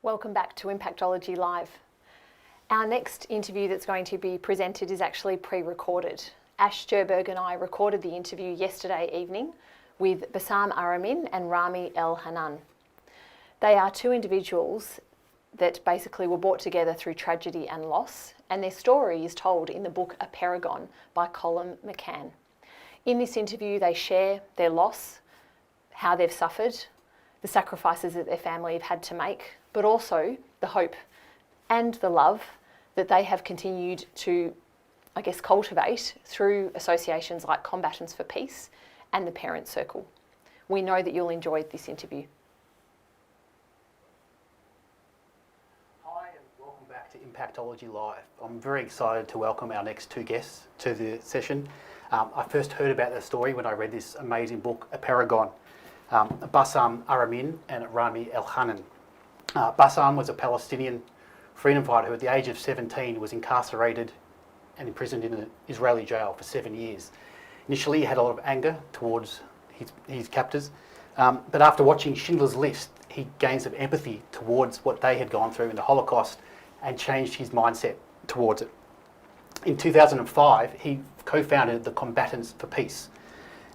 Welcome back to Impactology Live. Our next interview that's going to be presented is actually pre-recorded. Ash Jerberg and I recorded the interview yesterday evening with Bassam Aramin and Rami Elhanan. They are two individuals that basically were brought together through tragedy and loss, and their story is told in the book A Paragon by Colin McCann. In this interview, they share their loss, how they've suffered, the sacrifices that their family have had to make, but also the hope and the love that they have continued to, cultivate through associations like Combatants for Peace and the Parent Circle. We know that you'll enjoy this interview. Hi and welcome back to Impactology Live. I'm very excited to welcome our next two guests to the session. I first heard about their story when I read this amazing book, A Paragon, Bassam Aramin and Rami Elhanan. Bassam was a Palestinian freedom fighter who at the age of 17 was incarcerated and imprisoned in an Israeli jail for 7 years. Initially he had a lot of anger towards his captors, but after watching Schindler's List he gained some empathy towards what they had gone through in the Holocaust and changed his mindset towards it. In 2005 he co-founded the Combatants for Peace,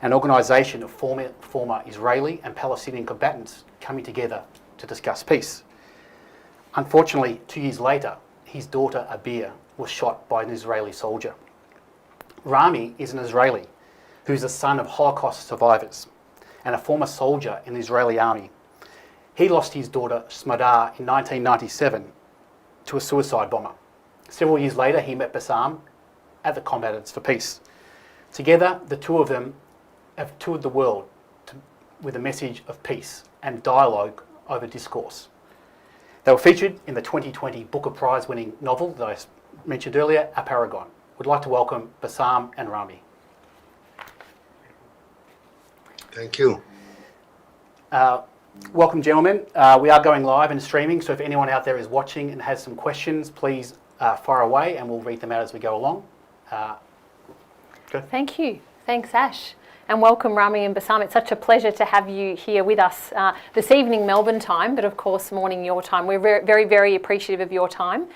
an organisation of former Israeli and Palestinian combatants coming together to discuss peace. Unfortunately, 2 years later, his daughter Abir was shot by an Israeli soldier. Rami is an Israeli who is the son of Holocaust survivors and a former soldier in the Israeli army. He lost his daughter Smadar in 1997 to a suicide bomber. Several years later, he met Bassam at the Combatants for Peace. Together, the two of them have toured the world with a message of peace and dialogue over discourse. They were featured in the 2020 Booker Prize winning novel that I mentioned earlier, A Paragon. Would like to welcome Bassam and Rami. Thank you. Welcome, gentlemen. We are going live and streaming, so if anyone out there is watching and has some questions, please fire away and we'll read them out as we go along. Thank you. Thanks, Ash. And welcome, Rami and Bassam. It's such a pleasure to have you here with us this evening, Melbourne time, but of course morning your time. We're very, very, very appreciative of your time.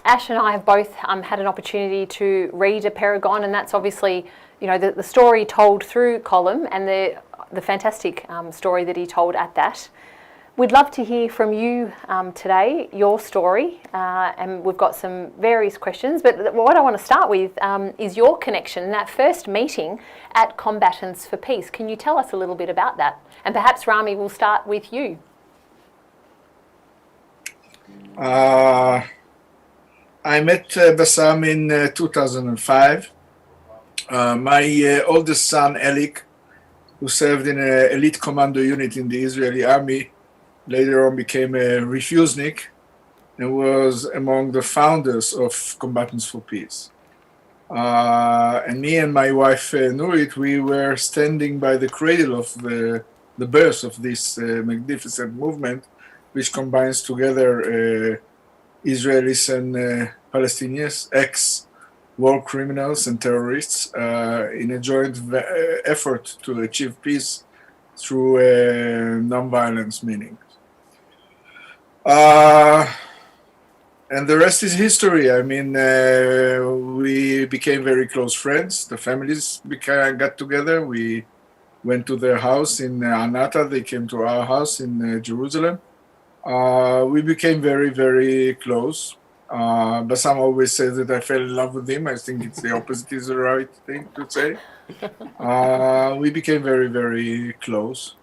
Ash and I have both had an opportunity to read A Paragon, and that's obviously, the story told through Colin and the fantastic story that he told at that. We'd love to hear from you today, your story, and we've got some various questions, but what I want to start with is your connection, that first meeting at Combatants for Peace. Can you tell us a little bit about that? And perhaps, Rami, we'll start with you. I met Bassam in 2005. My oldest son, Elik, who served in an elite commando unit in the Israeli army, later on became a refusenik and was among the founders of Combatants for Peace. And me and my wife, Nurit, we were standing by the cradle of the birth of this magnificent movement, which combines together Israelis and Palestinians, ex-war criminals and terrorists, in a joint effort to achieve peace through non-violence meaning. And the rest is history. I mean, we became very close friends. The families got together. We went to their house in Anata. They came to our house in Jerusalem. We became very, very close. Bassam always says that I fell in love with him. I think it's the opposite is the right thing to say. We became very, very close.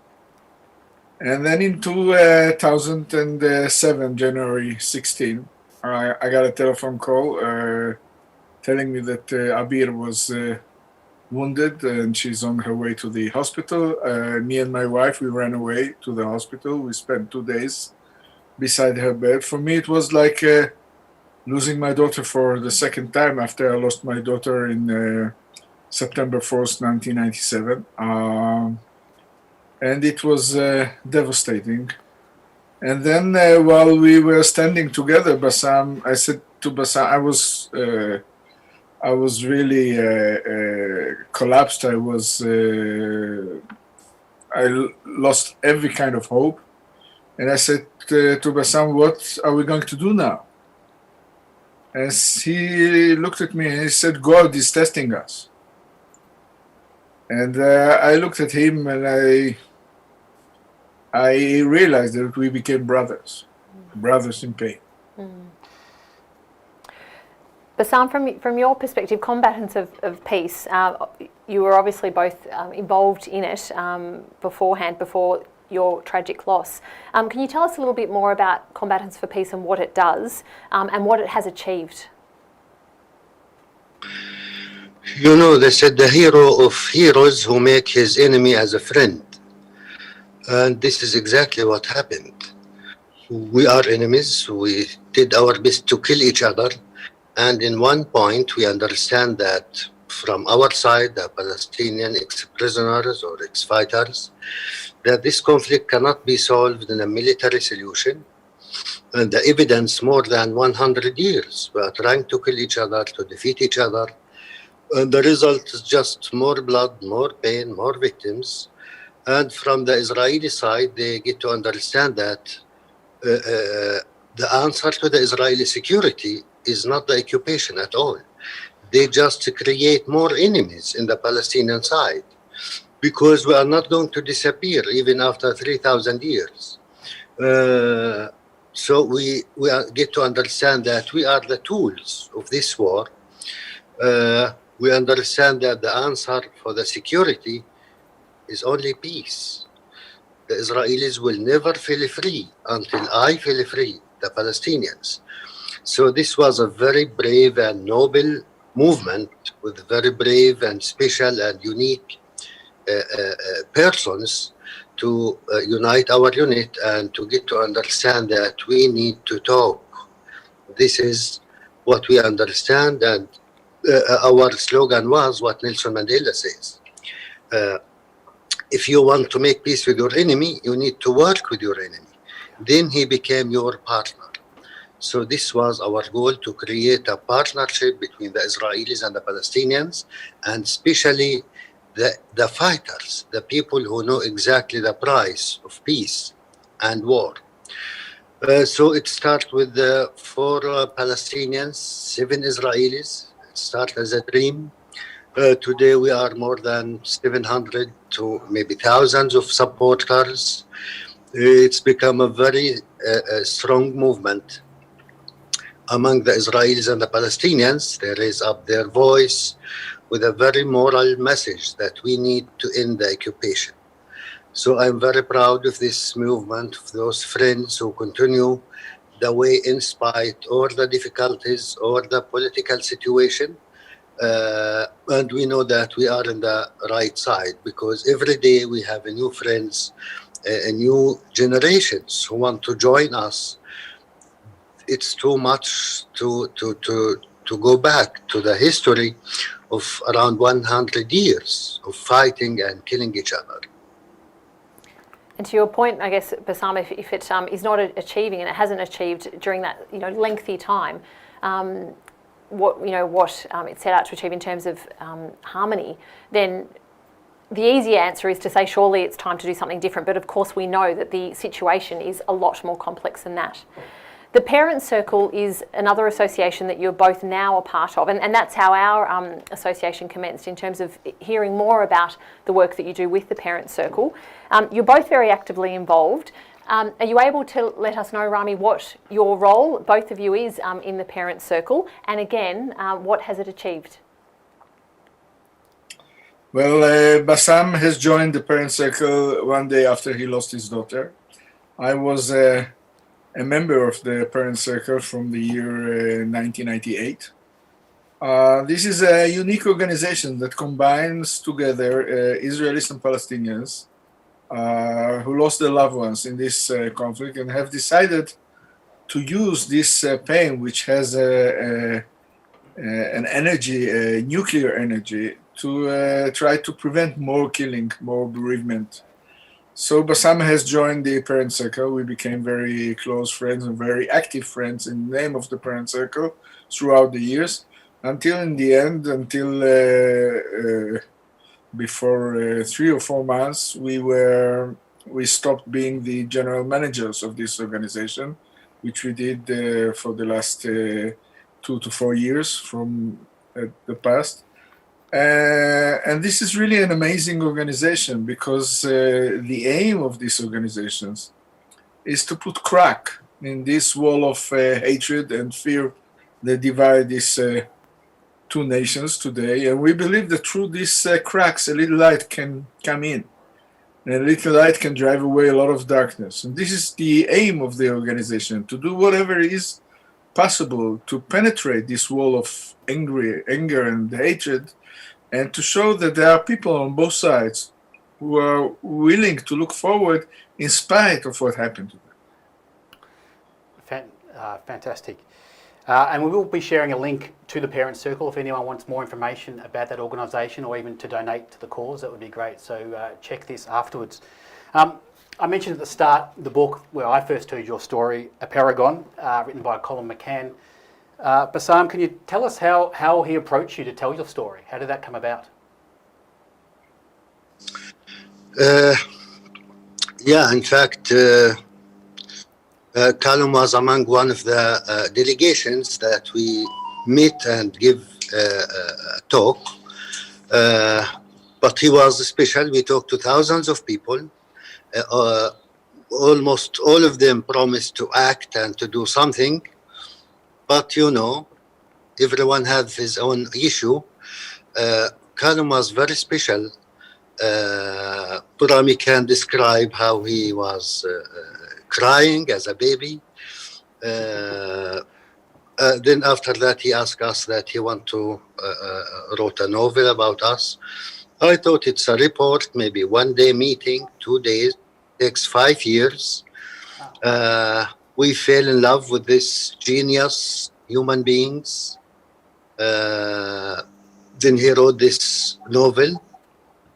And then in 2007, January 16, I got a telephone call telling me that Abir was wounded and she's on her way to the hospital. Me and my wife, we ran away to the hospital. We spent 2 days beside her bed. For me, it was like losing my daughter for the second time after I lost my daughter in September 4th, 1997. And it was devastating. And then while we were standing together, Bassam, I said to Bassam, I was really collapsed. I lost every kind of hope. And I said to Bassam, what are we going to do now? And he looked at me and he said, God is testing us. And I looked at him and I realized that we became brothers in pain. Bassam, from your perspective, Combatants of Peace, you were obviously both involved in it beforehand, before your tragic loss. Can you tell us a little bit more about Combatants for Peace and what it does and what it has achieved? You know, they said the hero of heroes who make his enemy as a friend. And this is exactly what happened. We are enemies. We did our best to kill each other. And in one point, we understand that from our side, the Palestinian ex-prisoners or ex-fighters, that this conflict cannot be solved in a military solution. And the evidence, more than 100 years, we are trying to kill each other, to defeat each other. And the result is just more blood, more pain, more victims. And from the Israeli side, they get to understand that the answer to the Israeli security is not the occupation at all. They just create more enemies in the Palestinian side, because we are not going to disappear even after 3,000 years. So we get to understand that we are the tools of this war. We understand that the answer for the security is only peace. The Israelis will never feel free until I feel free, the Palestinians. So this was a very brave and noble movement with very brave and special and unique persons to unite our unit and to get to understand that we need to talk. This is what we understand, and our slogan was what Nelson Mandela says. If you want to make peace with your enemy, you need to work with your enemy. Then he became your partner. So this was our goal, to create a partnership between the Israelis and the Palestinians, and especially the fighters, the people who know exactly the price of peace and war. So it started with 4 Palestinians, 7 Israelis. It started as a dream. Today we are more than 700 to maybe thousands of supporters. It's become a very strong movement among the Israelis and the Palestinians. They raise up their voice with a very moral message that we need to end the occupation. So I'm very proud of this movement, of those friends who continue the way in spite of the difficulties or the political situation. And we know that we are in the right side, because every day we have new friends, new generations who want to join us. It's too much to go back to the history of around 100 years of fighting and killing each other. And to your point, I guess, Bassam, if it is not achieving, and it hasn't achieved during that lengthy time, what it set out to achieve in terms of harmony, then the easy answer is to say surely it's time to do something different. But of course we know that the situation is a lot more complex than that. The Parent Circle is another association that you're both now a part of, and that's how our association commenced, in terms of hearing more about the work that you do with the Parent Circle. You're both very actively involved. Are you able to let us know, Rami, what your role, both of you, is in the Parent Circle, and again, what has it achieved? Well, Bassam has joined the Parent Circle one day after he lost his daughter. I was a member of the Parent Circle from the year 1998. This is a unique organization that combines together Israelis and Palestinians who lost their loved ones in this conflict, and have decided to use this pain, which has an energy, nuclear energy, to try to prevent more killing, more bereavement. So Bassam has joined the Parent Circle. We became very close friends and very active friends in the name of the Parent Circle throughout the years, until in the end, before 3 or 4 months, we were we stopped being the general managers of this organization, which we did for the last 2 to 4 years from the past. And this is really an amazing organization because the aim of these organizations is to put crack in this wall of hatred and fear that divide these two nations today. And we believe that through these cracks, a little light can come in. And a little light can drive away a lot of darkness. And this is the aim of the organization, to do whatever is possible to penetrate this wall of anger and hatred, and to show that there are people on both sides who are willing to look forward in spite of what happened to them. Fantastic. And we will be sharing a link to the Parent Circle if anyone wants more information about that organisation or even to donate to the cause. That would be great. So check this afterwards. I mentioned at the start the book where I first heard your story, A Paragon, written by Colin McCann. Bassam, can you tell us how he approached you to tell your story? How did that come about? In fact, Colin was among one of the delegations that we meet and give a talk. But he was special. We talked to thousands of people. Almost all of them promised to act and to do something. But everyone has his own issue. Colin was very special. Rami can describe how he was crying as a baby. Then after that, he asked us that he want to write a novel about us. I thought it's a report, maybe 1 day meeting, 2 days, takes 5 years. We fell in love with this genius human beings. Then he wrote this novel.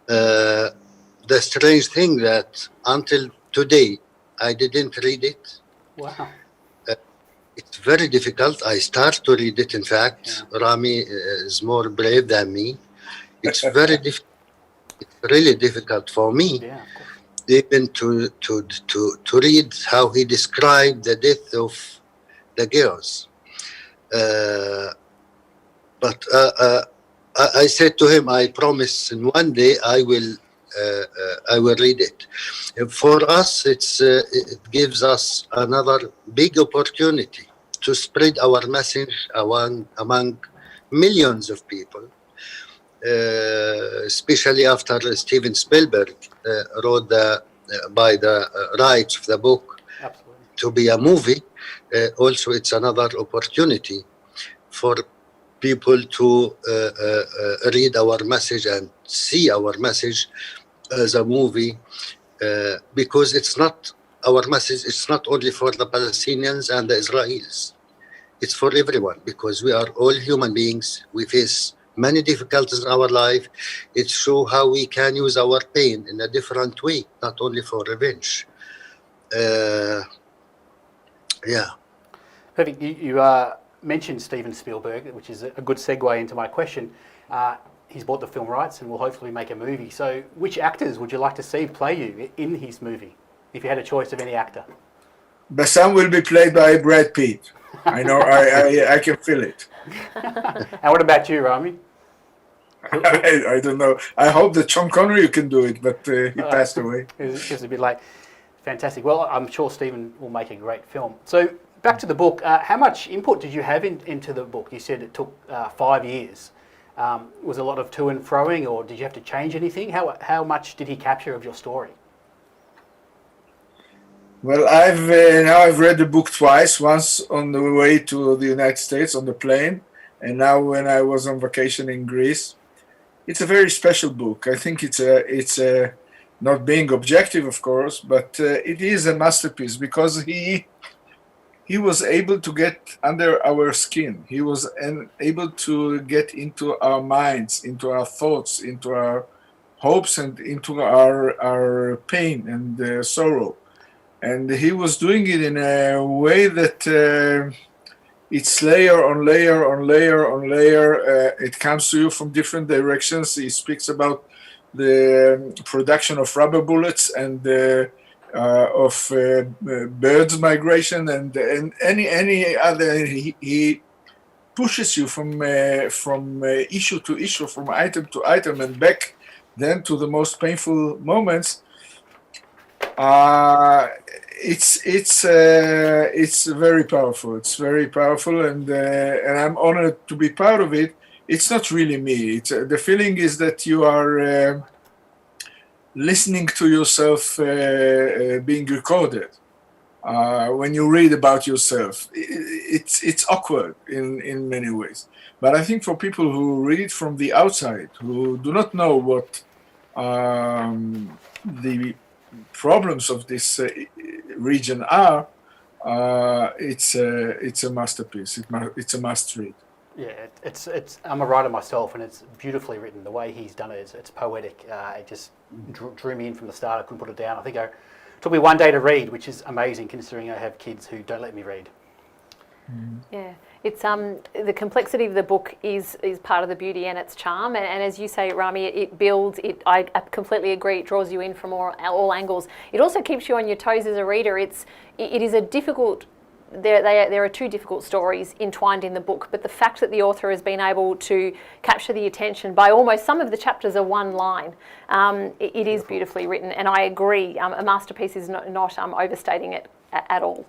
The strange thing that until today, I didn't read it. Wow. It's very difficult. I start to read it, in fact. Yeah. Rami is more brave than me. It's very difficult. It's really difficult for me. Yeah, even to read how he described the death of the girls. But I said to him, I promise in 1 day I will read it. For us, it gives us another big opportunity to spread our message among millions of people. Especially after Steven Spielberg wrote by the rights of the book. Absolutely. To be a movie. Also, it's another opportunity for people to read our message and see our message as a movie, because it's not our message. It's not only for the Palestinians and the Israelis. It's for everyone, because we are all human beings. We face many difficulties in our life. It shows how we can use our pain in a different way, not only for revenge. Perfect. You mentioned Steven Spielberg, which is a good segue into my question. He's bought the film rights and will hopefully make a movie. So which actors would you like to see play you in his movie, if you had a choice of any actor? Bassam will be played by Brad Pitt. I know, I can feel it. And what about you, Rami? I don't know. I hope that Sean Connery can do it, but he passed away. It's a bit late. Fantastic. Well, I'm sure Steven will make a great film. So back to the book. How much input did you have into the book? You said it took 5 years. Was a lot of to and froing, or did you have to change anything? How much did he capture of your story? Well, I've read the book twice. Once on the way to the United States on the plane, and now when I was on vacation in Greece. It's a very special book. I think it's not being objective, of course, but it is a masterpiece because he was able to get under our skin. He was able to get into our minds, into our thoughts, into our hopes, and into our pain and sorrow. And he was doing it in a way that it's layer on layer on layer on layer. It comes to you from different directions. He speaks about the production of rubber bullets and birds migration and any other. He pushes you from issue to issue, from item to item, and back then to the most painful moments. It's very powerful. It's very powerful, and I'm honored to be part of it. It's not really me. It's the feeling is that you are listening to yourself being recorded. When you read about yourself, it's awkward in many ways. But I think for people who read it from the outside, who do not know what the problems of this region are, it's a masterpiece. It's a must read. Yeah, I'm a writer myself, and it's beautifully written. The way he's done it, it's poetic. It just drew me in from the start. I couldn't put it down. I think it took me one day to read, which is amazing considering I have kids who don't let me read. Yeah, it's the complexity of the book is part of the beauty and its charm, and as you say, Rami, it builds it. I completely agree. It draws you in from all angles. It also keeps you on your toes as a reader. It is a difficult. There are two difficult stories entwined in the book, but the fact that the author has been able to capture the attention by almost some of the chapters are one line, it is beautifully written, and I agree. A masterpiece is not overstating it at all.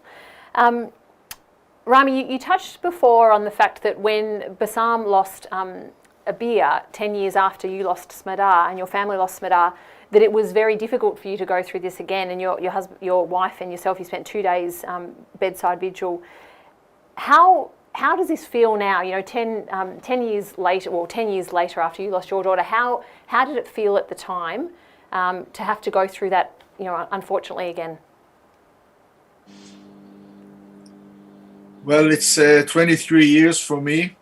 Rami, you touched before on the fact that when Bassam lost Abia 10 years after you lost Smadar and your family lost Smadar, that it was very difficult for you to go through this again, and your husband, your wife and yourself, you spent 2 days bedside vigil. How does this feel now? 10 years later, or 10 years later after you lost your daughter, how did it feel at the time to have to go through that, unfortunately again? Well, it's 23 years for me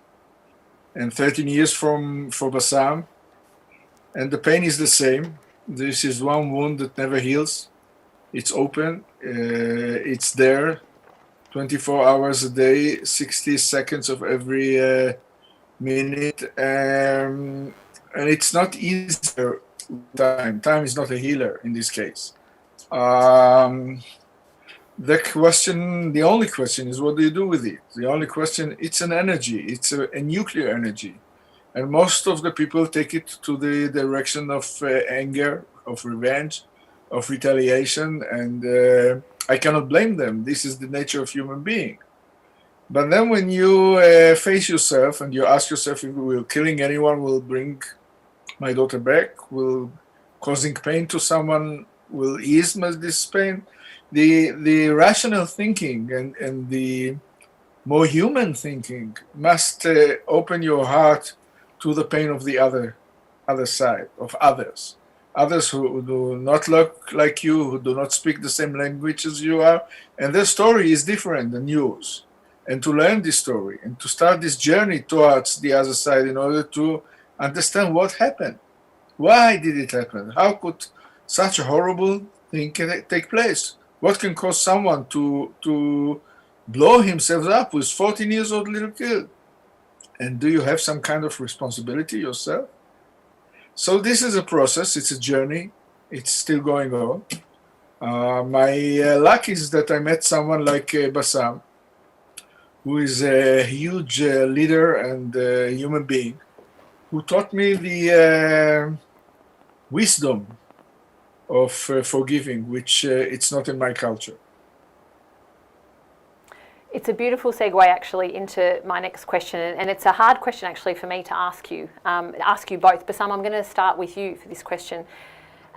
and 13 years for Bassam, and the pain is the same. This is one wound that never heals. It's open. It's there 24 hours a day, 60 seconds of every minute. And it's not easy. Time is not a healer in this case. The only question is, what do you do with it? The only question, it's an energy. It's a nuclear energy. And most of the people take it to the direction of anger, of revenge, of retaliation, and I cannot blame them. This is the nature of human being. But then when you face yourself and you ask yourself if killing anyone will bring my daughter back, will causing pain to someone will ease this pain, the rational thinking and the more human thinking must open your heart to the pain of the other side, of others who do not look like you, who do not speak the same language as you are, and their story is different than yours. And to learn this story and to start this journey towards the other side in order to understand what happened. Why did it happen? How could such a horrible thing take place? What can cause someone to blow himself up with 14 years old little kid? And do you have some kind of responsibility yourself? So this is a process, it's a journey, it's still going on. My luck is that I met someone like Bassam, who is a huge leader and human being, who taught me the wisdom of forgiving, which it's not in my culture. It's a beautiful segue actually into my next question, and it's a hard question actually for me to ask you both. Bassam, I'm going to start with you for this question.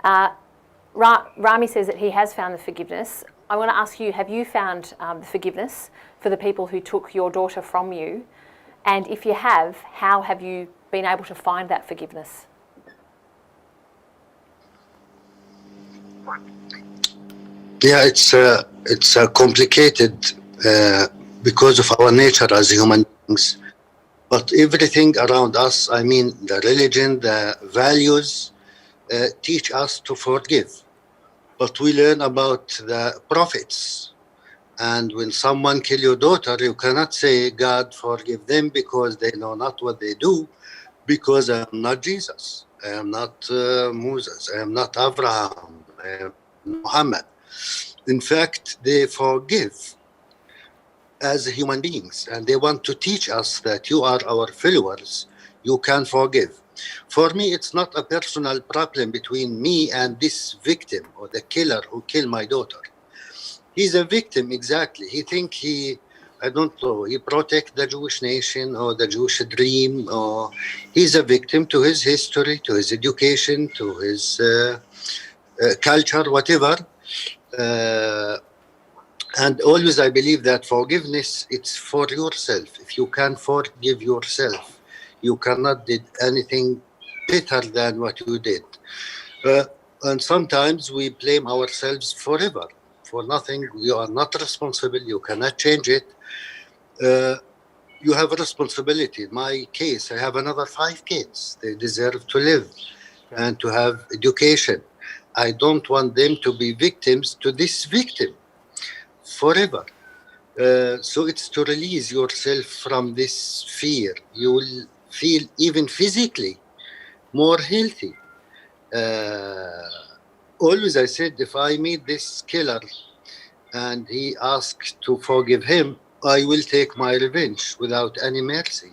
Rami says that he has found the forgiveness. I want to ask you, have you found the forgiveness for the people who took your daughter from you? And if you have, how have you been able to find that forgiveness? Yeah, it's complicated because of our nature as human beings. But everything around us, I mean, the religion, the values, teach us to forgive. But we learn about the prophets. And when someone kills your daughter, you cannot say, God forgive them because they know not what they do, because I am not Jesus. I am not Moses. I am not Abraham. I am Muhammad. In fact, they forgive as human beings, and they want to teach us that you are our followers, you can forgive. For me, it's not a personal problem between me and this victim or the killer who killed my daughter. He's a victim, exactly. He think I don't know, he protect the Jewish nation or the Jewish dream, or he's a victim to his history, to his education, to his culture, whatever. And always I believe that forgiveness, it's for yourself. If you can forgive yourself, you cannot do anything better than what you did. And sometimes we blame ourselves forever for nothing. You are not responsible. You cannot change it. You have a responsibility. In my case, I have another 5 kids. They deserve to live and to have education. I don't want them to be victims to this victim forever. So it's to release yourself from this fear. You will feel even physically more healthy. Always I said, if I meet this killer and he asks to forgive him, I will take my revenge without any mercy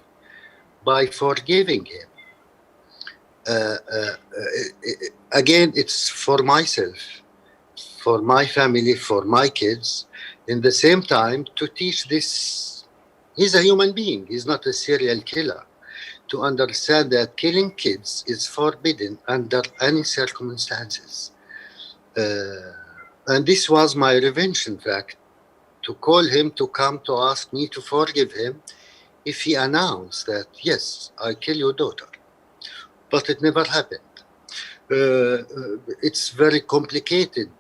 by forgiving him. Again, it's for myself, for my family, for my kids. In the same time, to teach this, he's a human being, he's not a serial killer. To understand that killing kids is forbidden under any circumstances. And this was my revenge, in fact, to call him to come to ask me to forgive him if he announced that, yes, I kill your daughter. But it never happened. It's very complicated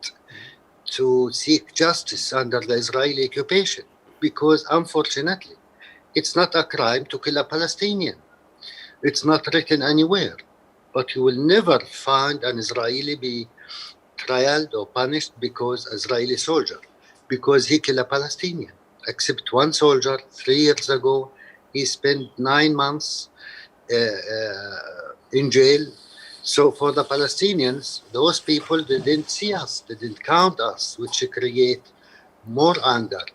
to seek justice under the Israeli occupation because, unfortunately, it's not a crime to kill a Palestinian. It's not written anywhere. But you will never find an Israeli be trialed or punished because Israeli soldier, because he killed a Palestinian. Except one soldier 3 years ago, he spent 9 months in jail. So for the Palestinians, those people, they didn't see us, they didn't count us, which create more anger.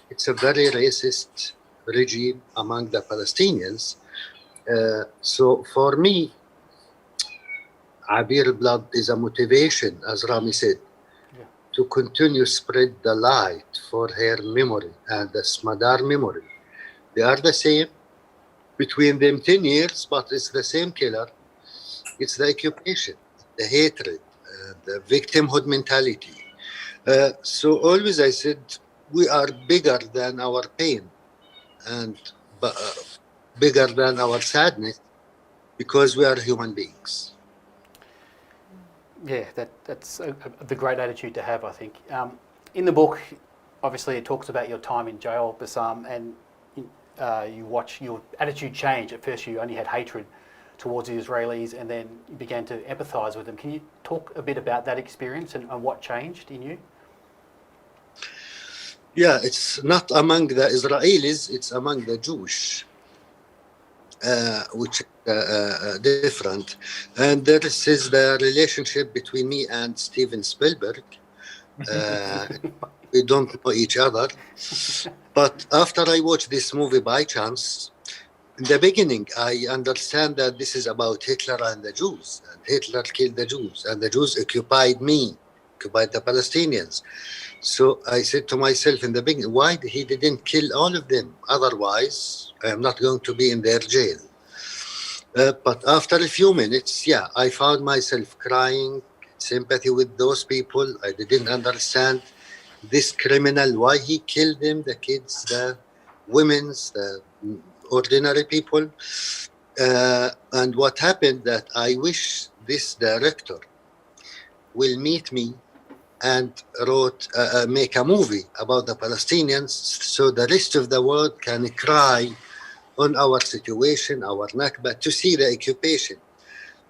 It's a very racist regime among the Palestinians. So for me, Abir blood is a motivation, as Rami said, to continue spread the light for her memory and the Smadar memory. They are the same, between them 10 years, but it's the same killer. It's the occupation, the hatred, the victimhood mentality. So always I said, we are bigger than our pain and bigger than our sadness because we are human beings. Yeah, that's the great attitude to have, I think. In the book, obviously, it talks about your time in jail, Bassam, and you watch your attitude change. At first, you only had hatred towards the Israelis, and then you began to empathise with them. Can you talk a bit about that experience and what changed in you? Yeah, it's not among the Israelis, it's among the Jewish, which is different. And this is the relationship between me and Steven Spielberg. We don't know each other. But after I watched this movie by chance, in the beginning, I understand that this is about Hitler and the Jews. And Hitler killed the Jews, and the Jews occupied me, occupied the Palestinians. So I said to myself in the beginning, why he didn't kill all of them? Otherwise, I am not going to be in their jail. But after a few minutes, I found myself crying, sympathy with those people. I didn't understand this criminal, why he killed them, the kids, the women, the ordinary people. And what happened that I wish this director will meet me and make a movie about the Palestinians so the rest of the world can cry on our situation, our Nakba, to see the occupation.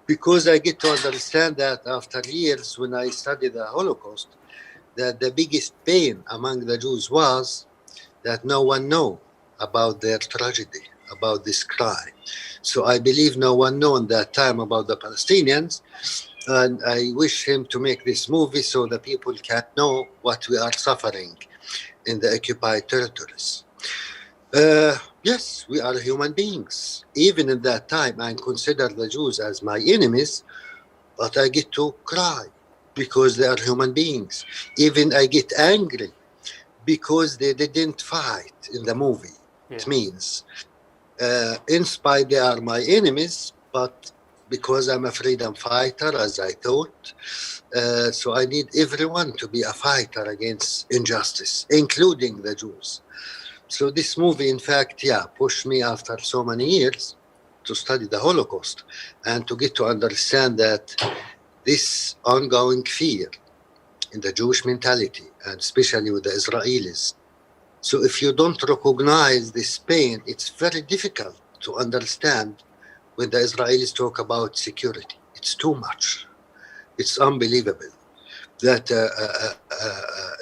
Because I get to understand that after years when I studied the Holocaust, that the biggest pain among the Jews was that no one knew about their tragedy, about this crime. So I believe no one knew in that time about the Palestinians. And I wish him to make this movie so the people can know what we are suffering in the occupied territories. Yes, we are human beings. Even in that time, I consider the Jews as my enemies, but I get to cry because they are human beings. Even I get angry because they didn't fight in the movie. Yeah. It means, in spite they are my enemies, but because I'm a freedom fighter, as I thought, so I need everyone to be a fighter against injustice, including the Jews. So this movie, in fact, pushed me after so many years to study the Holocaust and to get to understand that this ongoing fear in the Jewish mentality, and especially with the Israelis. So if you don't recognize this pain, it's very difficult to understand when the Israelis talk about security. It's too much. It's unbelievable that a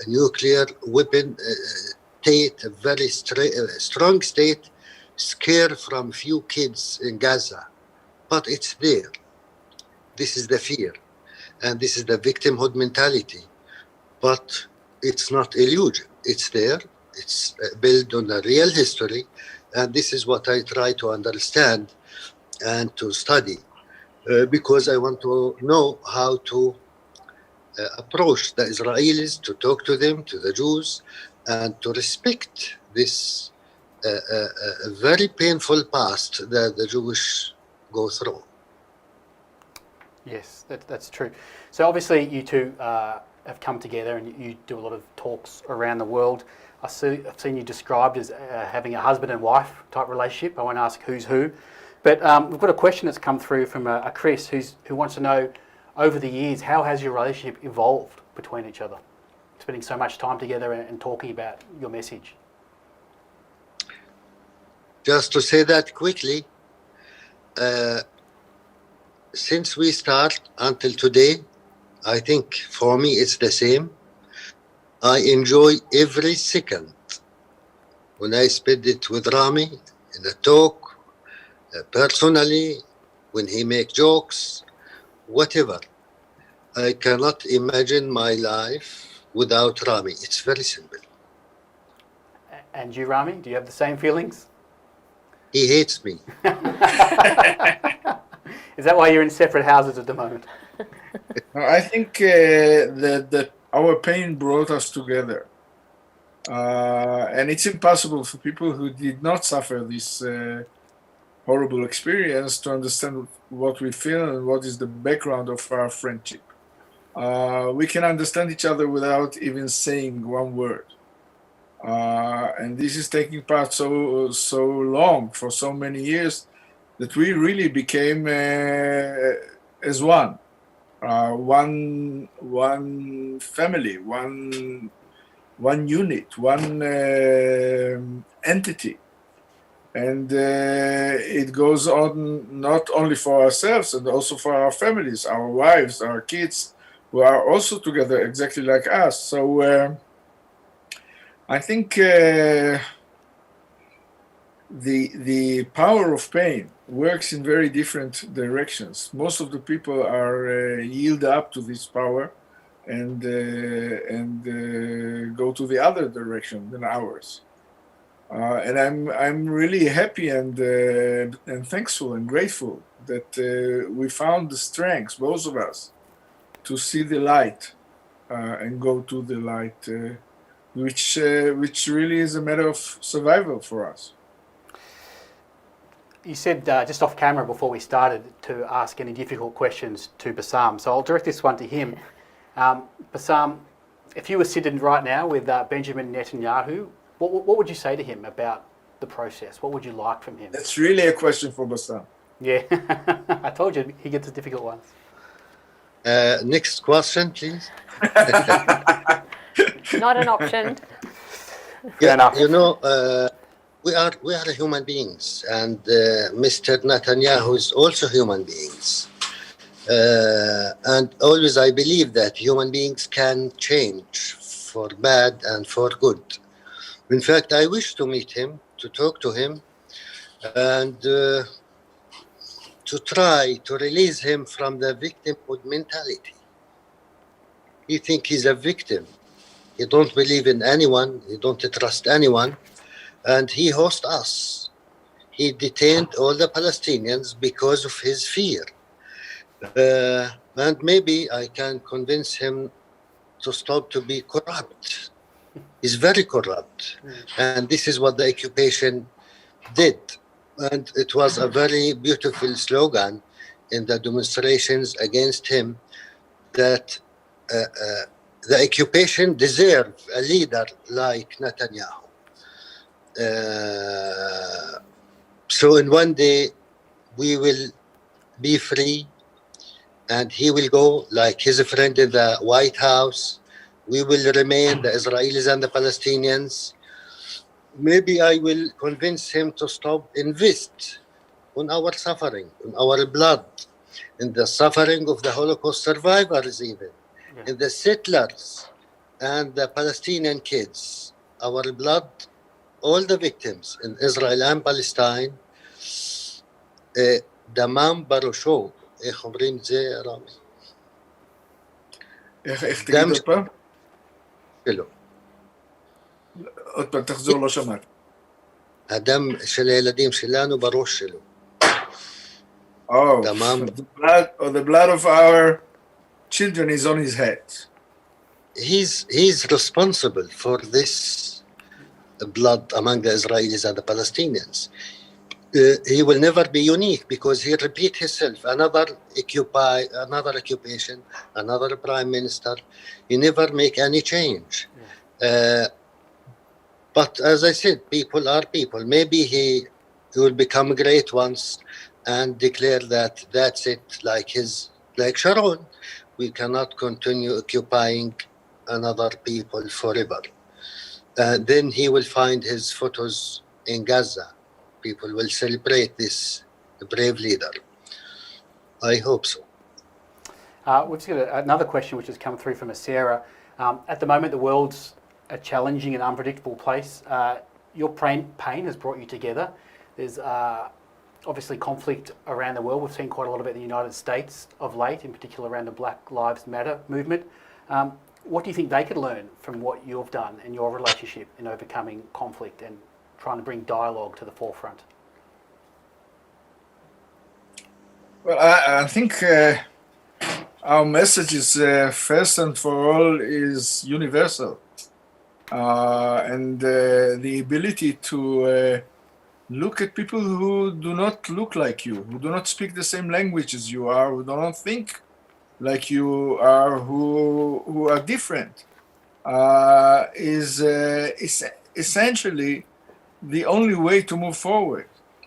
nuclear weapon state, a very strong state, scare from few kids in Gaza. But it's there. This is the fear. And this is the victimhood mentality. But it's not illusion. It's there. It's built on a real history. And this is what I try to understand and to study because I want to know how to approach the Israelis, to talk to them, to the Jews, and to respect this very painful past that the Jewish go through. Yes, that's true. So obviously you two have come together and you do a lot of talks around the world. I've seen you described as having a husband and wife type relationship. I won't ask who's who. But we've got a question that's come through from a Chris who wants to know, over the years, how has your relationship evolved between each other? Spending so much time together and talking about your message. Just to say that quickly, since we start until today, I think for me it's the same. I enjoy every second when I spend it with Rami in a talk, personally, when he make jokes, whatever. I cannot imagine my life without Rami. It's very simple. And you, Rami, do you have the same feelings? He hates me. Is that why you're in separate houses at the moment? I think that our pain brought us together. And it's impossible for people who did not suffer this horrible experience to understand what we feel and what is the background of our friendship. We can understand each other without even saying one word. And this is taking part so long, for so many years, that we really became as one. One family, one unit, one entity. And it goes on not only for ourselves and also for our families, our wives, our kids, who are also together exactly like us. So I think the power of pain works in very different directions. Most of the people are yield up to this power and go to the other direction than ours. And I'm really happy and thankful and grateful that we found the strength, both of us, to see the light and go to the light, which really is a matter of survival for us. You said just off camera before we started to ask any difficult questions to Bassam, so I'll direct this one to him. Bassam, if you were sitting right now with Benjamin Netanyahu, what would you say to him about the process? What would you like from him? That's really a question for Bassam. Yeah, I told you he gets the difficult ones. Next question, please. Not an option. Enough. You know, we are human beings, and Mr. Netanyahu is also human beings. And always I believe that human beings can change for bad and for good. In fact, I wish to meet him, to talk to him, and to try to release him from the victimhood mentality. He thinks he's a victim. He don't believe in anyone. He don't trust anyone. And he hosts us. He detained all the Palestinians because of his fear. And maybe I can convince him to stop to be corrupt. He's very corrupt. And this is what the occupation did. And it was a very beautiful slogan in the demonstrations against him that the occupation deserved a leader like Netanyahu. So in one day, we will be free and he will go like his friend in the White House. We will remain, the Israelis and the Palestinians. Maybe I will convince him to stop invest on our suffering, on our blood, in the suffering of the Holocaust survivors even, in the settlers and the Palestinian kids. Our blood, all the victims in Israel and Palestine, דמם בראשו. איך אומרים את זה, רמי? איך תגיד עוד פעם? שלו. עוד פעם, תחזור, לא שמעתי. הדם של הילדים שלנו בראש שלו. Oh, דמם. the blood of our children is on his head. He's responsible for this blood among the Israelis and the Palestinians. He will never be unique because he repeat himself. Another occupation, another prime minister. He never make any change. But as I said, people are people. Maybe he will become great once and declare that that's it, like Sharon. We cannot continue occupying another people forever. Then he will find his photos in Gaza. People will celebrate this brave leader. I hope so. We've just got another question which has come through from a Sarah. At the moment, the world's a challenging and unpredictable place. Your pain has brought you together. There's obviously conflict around the world. We've seen quite a lot of it in the United States of late, in particular around the Black Lives Matter movement. What do you think they could learn from what you've done and your relationship in overcoming conflict and trying to bring dialogue to the forefront? Well, I think our message is first and for all is universal. And the ability to look at people who do not look like you, who do not speak the same language as you are, who do not think like you are, who are different, is essentially the only way to move forward.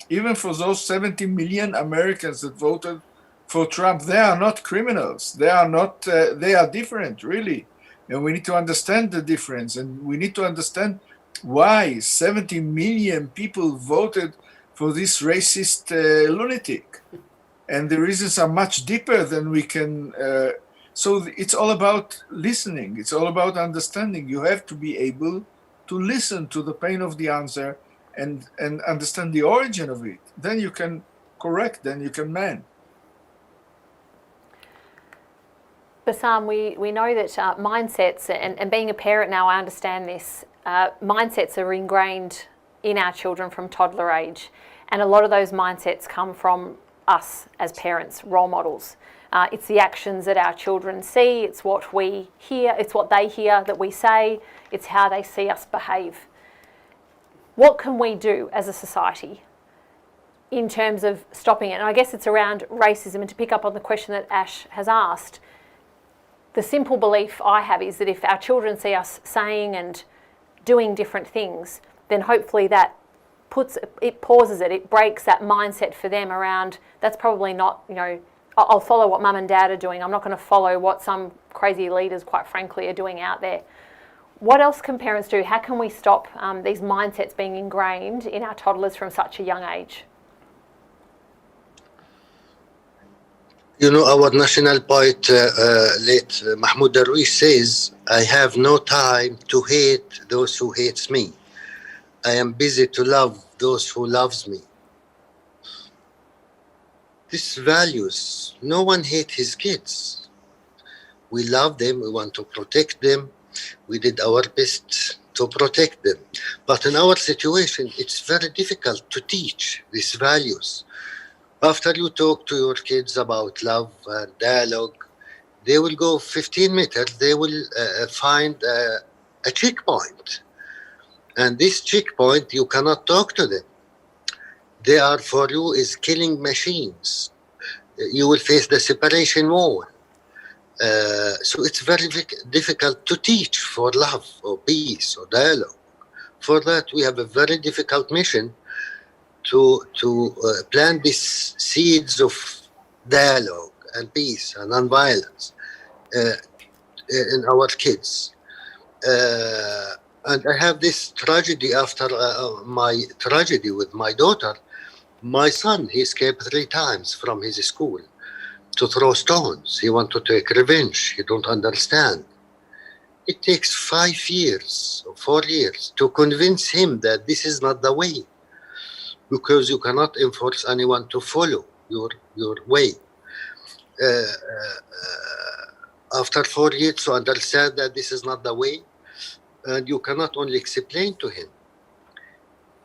Even for those 70 million Americans that voted for Trump, they are not criminals. They are not. They are different, really, and we need to understand the difference. And we need to understand why 70 million people voted for this racist lunatic. And the reasons are much deeper than we can. So it's all about listening. It's all about understanding. You have to be able to listen to the pain of the answer and understand the origin of it. Then you can correct, then you can mend. Bassam, we know that mindsets, and being a parent now, I understand this, mindsets are ingrained in our children from toddler age. And a lot of those mindsets come from us as parents, role models. It's the actions that our children see, it's what we hear, it's what they hear that we say, it's how they see us behave. What can we do as a society in terms of stopping it? And I guess it's around racism, and to pick up on the question that Ash has asked, the simple belief I have is that if our children see us saying and doing different things, then hopefully that pauses it, it breaks that mindset for them around, that's probably not, I'll follow what mum and dad are doing. I'm not going to follow what some crazy leaders, quite frankly, are doing out there. What else can parents do? How can we stop these mindsets being ingrained in our toddlers from such a young age? Our national poet, late Mahmoud Darwish, says, I have no time to hate those who hates me. I am busy to love those who loves me. these values. No one hates his kids. We love them. We want to protect them. We did our best to protect them. But in our situation, it's very difficult to teach these values. After you talk to your kids about love and dialogue, they will go 15 meters, they will find a checkpoint. And this checkpoint, you cannot talk to them. They are for you is killing machines. You will face the separation wall. So it's very difficult to teach for love or peace or dialogue. For that, we have a very difficult mission to plant these seeds of dialogue and peace and nonviolence in our kids. And I have this tragedy after my tragedy with my daughter. My son, he escaped 3 times from his school to throw stones. He wanted to take revenge. He don't understand. It takes 5 years or 4 years to convince him that this is not the way, because you cannot enforce anyone to follow your way. After 4 years to understand that this is not the way, and you cannot only explain to him,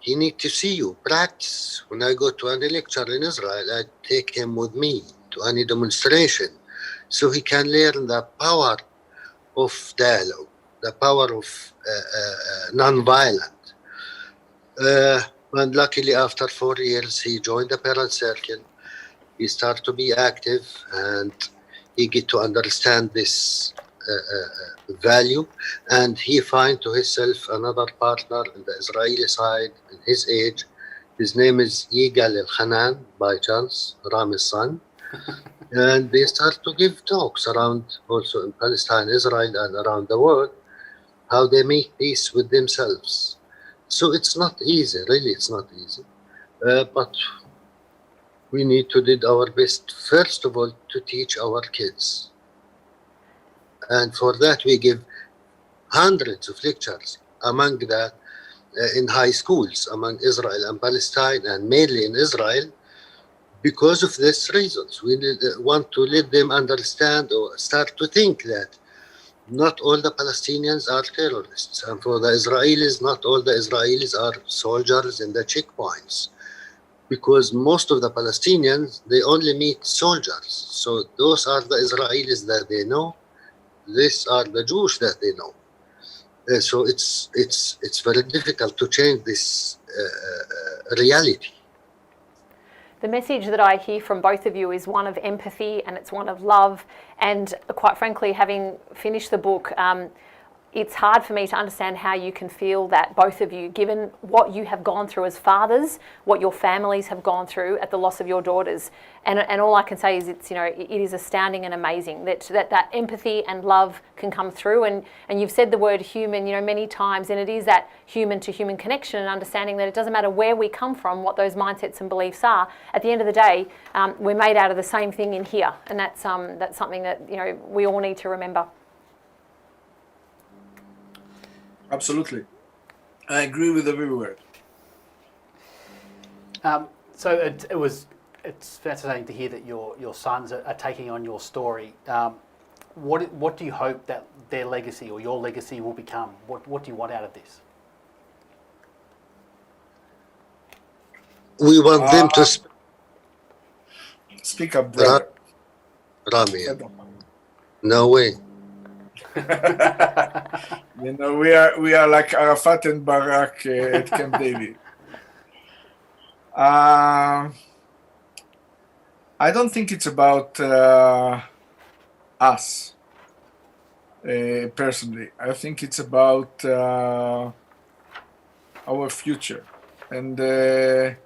he needs to see you practice. When I go to any lecture in Israel, I take him with me to any demonstration so he can learn the power of dialogue, the power of non-violent. And luckily, after 4 years, he joined the parent circle. He started to be active, and he get to understand this value, and he find to himself another partner in the Israeli side in his age. His name is Yigal Elhanan, by chance, Rami's son. And they start to give talks around also in Palestine, Israel, and around the world, how they make peace with themselves. So it's not easy, really, it's not easy. But we need to do our best, first of all, to teach our kids. And for that, we give hundreds of lectures, among that in high schools, among Israel and Palestine, and mainly in Israel, because of these reasons. We want to let them understand or start to think that not all the Palestinians are terrorists. And for the Israelis, not all the Israelis are soldiers in the checkpoints. Because most of the Palestinians, they only meet soldiers. So those are the Israelis that they know. These are the Jews that they know. So it's very difficult to change this reality. The message that I hear from both of you is one of empathy, and it's one of love. And quite frankly, having finished the book, it's hard for me to understand how you can feel that, both of you, given what you have gone through as fathers, what your families have gone through at the loss of your daughters. And all I can say is it's, it is astounding and amazing that empathy and love can come through. And you've said the word human, many times, and it is that human to human connection and understanding that it doesn't matter where we come from, what those mindsets and beliefs are. At the end of the day, we're made out of the same thing in here. And that's something that, we all need to remember. Absolutely. I agree with every word. So it's fascinating to hear that your sons are taking on your story. What do you hope that their legacy or your legacy will become? What do you want out of this? We want them to speak up, brother. Rami. No way. We are like Arafat and Barak at Camp David. I don't think it's about us personally. I think it's about our future and the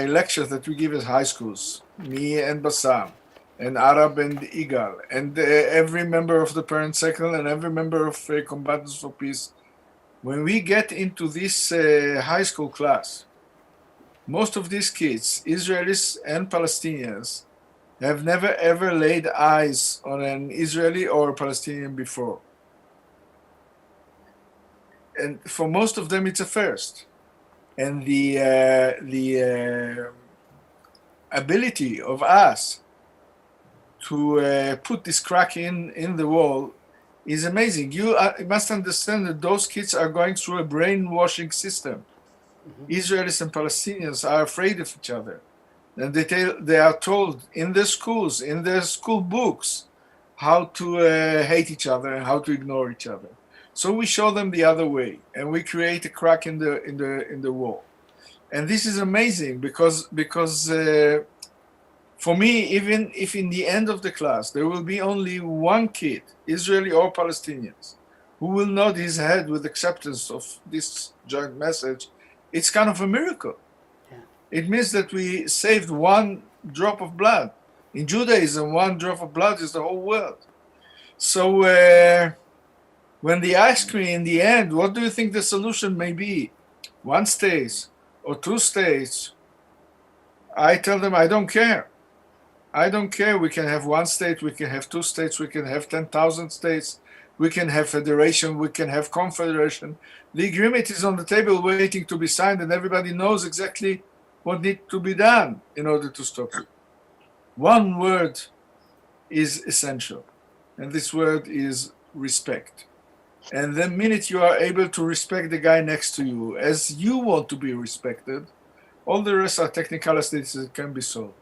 lectures that we give at high schools, me and Bassam, and Arab and Igal, and every member of the parent circle and every member of Combatants for Peace. When we get into this high school class, most of these kids, Israelis and Palestinians, have never ever laid eyes on an Israeli or a Palestinian before. And for most of them, it's a first. And the ability of us to put this crack in the wall is amazing. You must understand that those kids are going through a brainwashing system. Israelis and Palestinians are afraid of each other. And they are told in their schools, in their school books, how to hate each other and how to ignore each other. So we show them the other way, and we create a crack in the wall. And this is amazing because for me, even if in the end of the class there will be only one kid, Israeli or Palestinians, who will nod his head with acceptance of this joint message, it's kind of a miracle. Yeah. It means that we saved one drop of blood. In Judaism, one drop of blood is the whole world. So when they ask me in the end, what do you think the solution may be? 1 state or 2 states? I tell them, I don't care. I don't care. We can have 1 state, we can have 2 states, we can have 10,000 states, we can have federation, we can have confederation. The agreement is on the table waiting to be signed, and everybody knows exactly what needs to be done in order to stop it. One word is essential, and this word is respect. And the minute you are able to respect the guy next to you as you want to be respected, all the rest are technicalities that can be solved.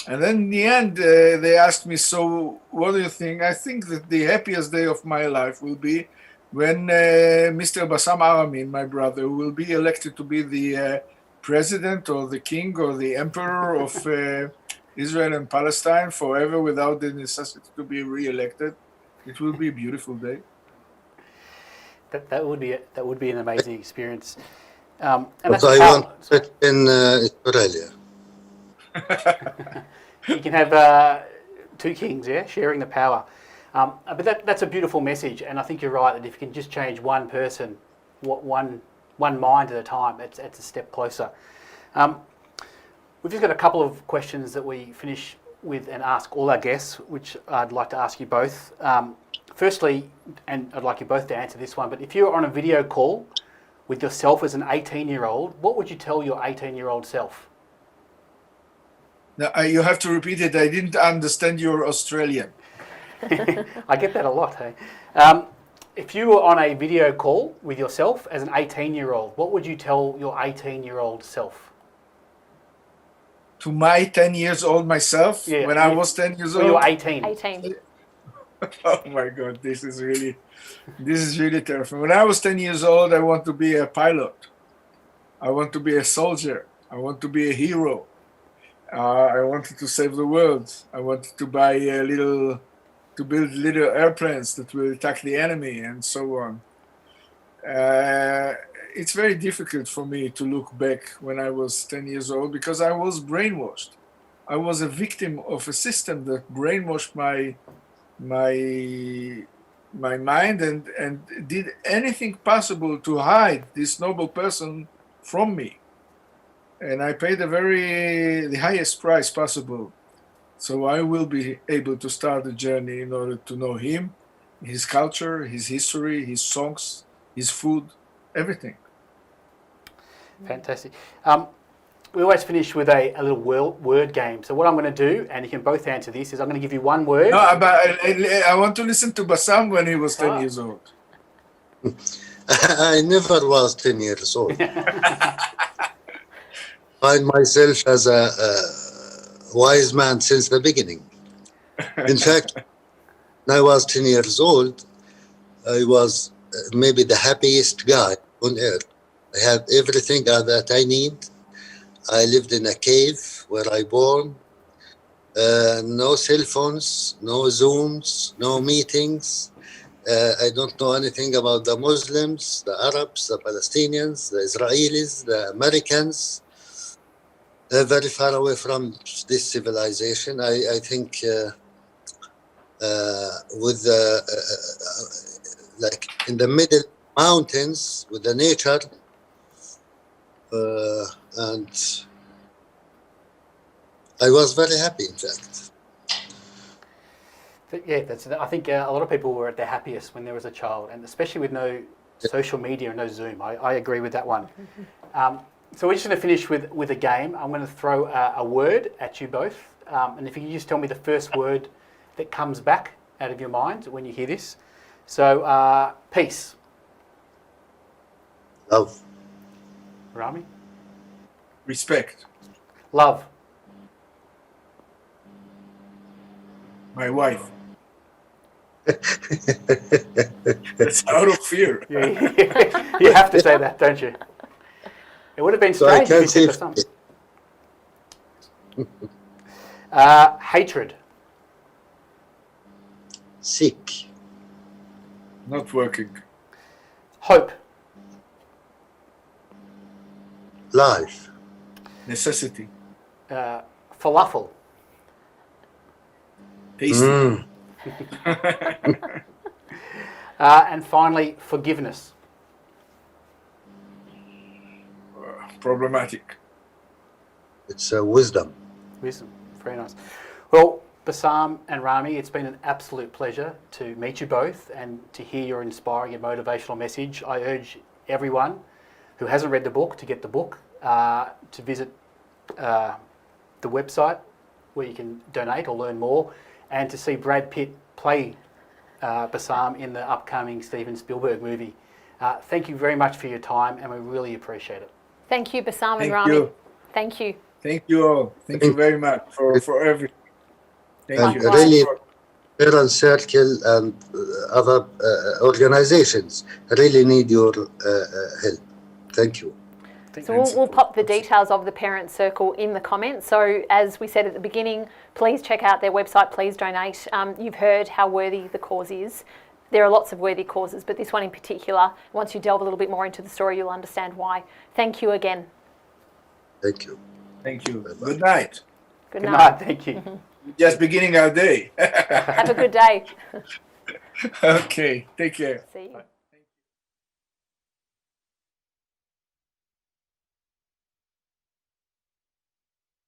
And then in the end, they asked me, so what do you think? I think that the happiest day of my life will be when Mr. Bassam Aramin, my brother, will be elected to be the president or the king or the emperor of Israel and Palestine forever without the necessity to be re-elected. It will be a beautiful day. That would be an amazing experience. And but I want it in Australia. You can have 2 kings, yeah, sharing the power. But that's a beautiful message, and I think you're right that if you can just change one person, one mind at a time, it's a step closer. We've just got a couple of questions that we finish with and ask all our guests, which I'd like to ask you both. Firstly, and I'd like you both to answer this one, but if you were on a video call with yourself as an 18-year-old, what would you tell your 18-year-old self? Now, you have to repeat it. I didn't understand you're Australian. I get that a lot, hey? If you were on a video call with yourself as an 18-year-old, what would you tell your 18-year-old self? To my 10 years old myself, yeah, when I was 10 years old? You were 18. 18. Oh my God, this is really terrifying. When I was 10 years old, I want to be a pilot. I want to be a soldier. I want to be a hero. I wanted to save the world. I wanted to build little airplanes that will attack the enemy and so on. It's very difficult for me to look back when I was 10 years old because I was brainwashed. I was a victim of a system that brainwashed my mind and did anything possible to hide this noble person from me. And I paid the highest price possible. So I will be able to start the journey in order to know him, his culture, his history, his songs, his food, everything. Fantastic. We always finish with a little word game. So what I'm going to do, and you can both answer this, is I'm going to give you one word. No, but I want to listen to Bassam when he was 10 years old. I never was 10 years old. Find myself as a wise man since the beginning. In fact, when I was 10 years old, I was maybe the happiest guy on earth. I had everything that I need. I lived in a cave where I born. No cell phones, no Zooms, no meetings. I don't know anything about the Muslims, the Arabs, the Palestinians, the Israelis, the Americans. Very far away from this civilization. I think with like in the middle mountains with the nature and I was very happy, in fact. But yeah, I think a lot of people were at their happiest when there was a child, and especially with no social media and no Zoom. I agree with that one. So we're just going to finish with a game. I'm going to throw a word at you both. And if you can just tell me the first word that comes back out of your mind when you hear this. So, peace. Love. Rami? Respect. Love. My wife. That's out of fear. You have to say that, don't you? It would have been So I strange if you can said say for some. Hatred. sick. Not working. Hope. Life. Necessity. Falafel. Tasty. Mm. And finally, forgiveness. Problematic. It's wisdom. Wisdom. Very nice. Well, Bassam and Rami, it's been an absolute pleasure to meet you both and to hear your inspiring and motivational message. I urge everyone who hasn't read the book to get the book, to visit the website where you can donate or learn more, and to see Brad Pitt play Bassam in the upcoming Steven Spielberg movie. Thank you very much for your time, and we really appreciate it. Thank you, Bassam and Thank Rami. you. Thank you. Thank you all. Thank you very much for everything. Thank And you. really, Parent Circle and other organizations really need your help. Thank you. So we'll pop the details of the Parent Circle in the comments. So as we said at the beginning, please check out their website, please donate. You've heard how worthy the cause is. There are lots of worthy causes, but this one in particular, once you delve a little bit more into the story, you'll understand why. Thank you again. Thank you. Thank you. Bye-bye. Good night. Good Good night. night. Thank you. Just beginning our day. Have a good day. Okay. Take care. See you.